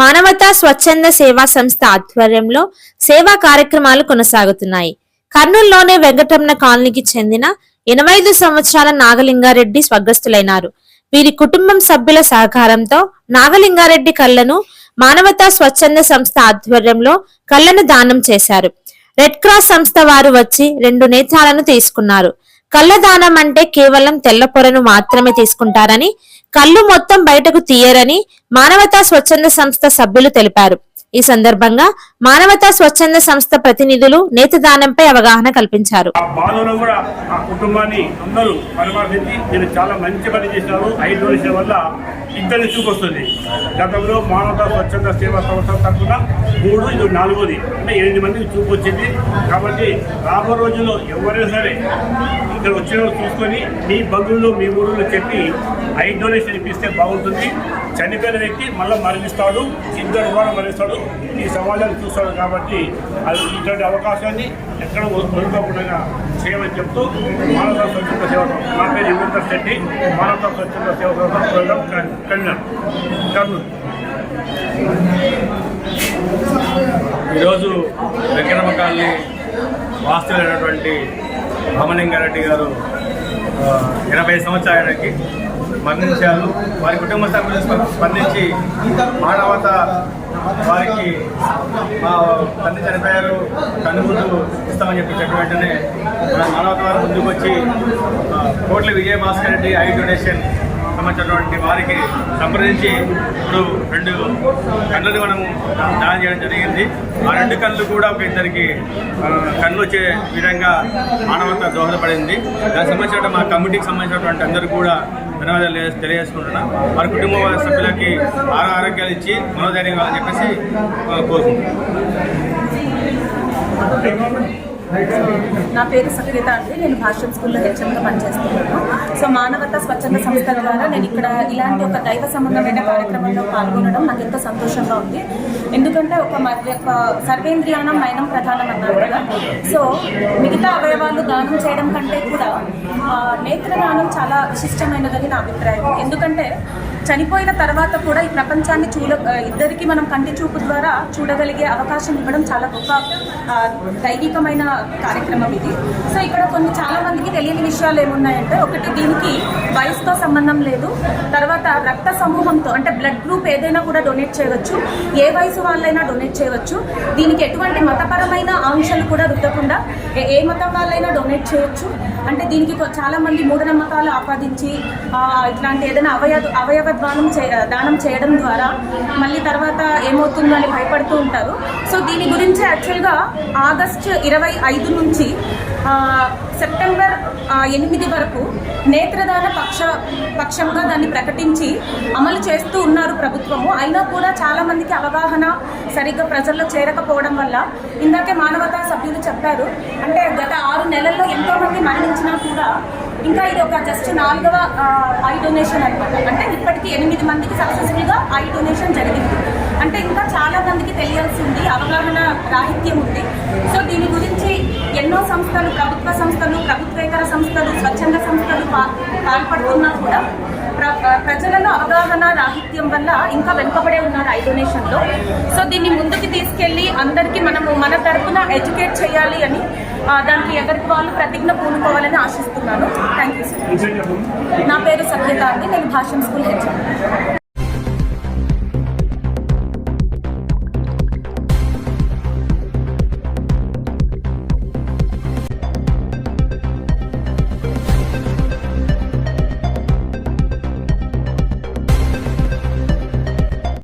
మానవతా స్వచ్ఛంద సేవా సంస్థ ఆధ్వర్యంలో సేవా కార్యక్రమాలు కొనసాగుతున్నాయి. కర్నూలులోని వెంకటరమణ కాలనీకి చెందిన 85 సంవత్సరాల నాగలింగారెడ్డి స్వర్గస్థులైనారు. వీరి కుటుంబం సభ్యుల సహకారంతో నాగలింగారెడ్డి కళ్లను మానవతా స్వచ్ఛంద సంస్థ ఆధ్వర్యంలో కళ్లను దానం చేశారు. రెడ్ క్రాస్ సంస్థ వారు వచ్చి 2 నేత్రాలను తీసుకున్నారు. కళ్ళ దానం అంటే కేవలం తెల్ల పొరను మాత్రమే తీసుకుంటారని, కళ్ళు మొత్తం బయటకు తీయరని మానవతా స్వచ్ఛంద సంస్థ సభ్యులు తెలిపారు. ఈ సందర్భంగా మానవతా స్వచ్ఛంద సంస్థ ప్రతినిధులు నేత్రదానంపై అవగాహన కల్పించారు. చాలా మంచి పని చేశారు. 5 డోనేషన్ల వల్ల ఇద్దరిని చూపొస్తుంది. గతంలో మానవతా స్వచ్ఛంద సేవా సంస్థ తరఫున 3, ఇది 4ది, అంటే 8 మందికి చూపొచ్చింది. కాబట్టి రాబో రోజుల్లో ఎవరైనా సరే ఇక్కడ వచ్చిన చూసుకొని మీ బంధువులు మీ ఊళ్ళో చెప్పి 5 డొనేషన్ ఇప్పిస్తే బాగుంటుంది. చనిపోయిన వ్యక్తి మళ్ళీ మరణిస్తాడు, 2 కూడా మరణిస్తాడు, ఈ సమాజాన్ని చూస్తాడు. కాబట్టి అది ఇటువంటి అవకాశాన్ని ఎక్కడ వదులుకోకుండా చేయమని చెప్తూ మానవతా స్వచ్ఛంద సేవ నా పేరు యుగంధర్ శెట్టి, మానవతా స్వచ్ఛంద సేవ ప్రోగ్రాం కన్వీనర్, కర్నూలు. ఈరోజు వెంకటరమణ కాలనీ వాస్తులైనటువంటి రామలింగారెడ్డి గారు 80 సంవత్సరాలకి మరణించారు. వారి కుటుంబ సభ్యులు స్పందించి మానవత వారికి మా తండ్రి చనిపోయారు, కన్నుగుడ్డు ఇస్తామని చెప్పి వెంటనే మానవత వారు ముందుకు వచ్చి కోట్ల విజయభాస్కర్ రెడ్డి 5 డొనేషన్ సంబంధించినటువంటి వారికి సంప్రదించి ఇప్పుడు 2 కళ్ళను మనము దానం చేయడం జరిగింది. ఆ 2 కళ్ళు కూడా ఒక ఇద్దరికి కళ్ళు వచ్చే విధంగా మానవత దోహదపడింది. దానికి సంబంధించిన మా కమిటీకి సంబంధించినటువంటి అందరూ కూడా ధన్యవాదాలు తెలియజేసుకుంటున్నాం. వారి కుటుంబ సభ్యులకి ఆరోగ్యాలు ఇచ్చి మనోధైర్యం కావాలని చెప్పేసి కోరుకుంటున్నాం. నా పేరు సక్రియత అండి. నేను భాష్యం స్కూల్లో హెచ్ఎంగా పనిచేస్తున్నాను. సో మానవతా స్వచ్ఛంద సంస్థ ద్వారా నేను ఇక్కడ ఇలాంటి ఒక దైవ సంబంధమైన కార్యక్రమంలో పాల్గొనడం నాకు ఎంతో సంతోషంగా ఉంది. ఎందుకంటే ఒక సర్వేంద్రియానం మైనం ప్రధానం అన్నారు కదా. సో మిగతా అవయవాలు దానం చేయడం కంటే కూడా నేత్రదానం చాలా విశిష్టమైనదని నా అభిప్రాయం. ఎందుకంటే చనిపోయిన తర్వాత కూడా ఈ ప్రపంచాన్ని ఇద్దరికి మనం కంటి చూపు ద్వారా చూడగలిగే అవకాశం ఇవ్వడం చాలా గొప్ప దైవికమైన కార్యక్రమం ఇది. సో ఇక్కడ చాలా మందికి తెలియని విషయాలు ఏమున్నాయంటే, ఒకటి దీనికి వయసుతో సంబంధం లేదు. తర్వాత రక్త సమూహంతో అంటే బ్లడ్ గ్రూప్ ఏదైనా కూడా డొనేట్ చేయవచ్చు, ఏ వయసు వాళ్ళైనా డొనేట్ చేయవచ్చు. దీనికి ఎటువంటి మతపరమైన ఆంక్షలు కూడా రుద్దకుండా ఏ మతం వాళ్ళైనా డొనేట్ చేయొచ్చు. అంటే దీనికి చాలా మంది మూఢనమ్మకాలు ఆపాదించి ఇట్లాంటి ఏదైనా అవయవ దానం చేయడం ద్వారా మళ్ళీ తర్వాత ఏమవుతుందో అని భయపడుతూ ఉంటారు. సో దీని గురించి యాక్చువల్గా ఆగస్టు 25 నుంచి సెప్టెంబర్ 8 వరకు నేత్రదాన పక్షంగా దాన్ని ప్రకటించి అమలు చేస్తూ ఉన్నారు ప్రభుత్వము. అయినా కూడా చాలా మందికి అవగాహన సరిగ్గా ప్రజల్లో చేరకపోవడం వల్ల, ఇందాకే మానవతా సభ్యులు చెప్పారు, అంటే గత 6 నెలల్లో ఎంతో మంది మరణించినా కూడా ఇంకా ఇది ఒక జస్ట్ 4వ ఐ డొనేషన్ అనమాట. అంటే ఇప్పటికీ 8 మందికి సక్సెస్ఫుల్గా ఐ డొనేషన్ జరిగింది. అంటే ఇంకా చాలా మందికి తెలియాల్సింది, అవగాహన రాహిత్యం ఉంది. సో దీని గురించి ఎన్నో సంస్థలు, ప్రభుత్వ సంస్థలు, ప్రభుత్వేతర సంస్థలు, స్వచ్ఛంద సంస్థలు పాల్పడుతున్నా కూడా ప్రజలలో అవగాహన రాహిత్యం వల్ల ఇంకా వెనుకబడే ఉన్నారు ఐ డొనేషన్లో. సో దీన్ని ముందుకు తీసుకెళ్ళి అందరికీ మన తరఫున ఎడ్యుకేట్ చేయాలి అని, దానికి ఎవరికి వాళ్ళు ప్రతిజ్ఞ పూనుకోవాలని ఆశిస్తున్నాను. Thank you sir. నా పేరు సక్రియత అండి. నేను భాష్యం స్కూల్ హెచ్ఎం.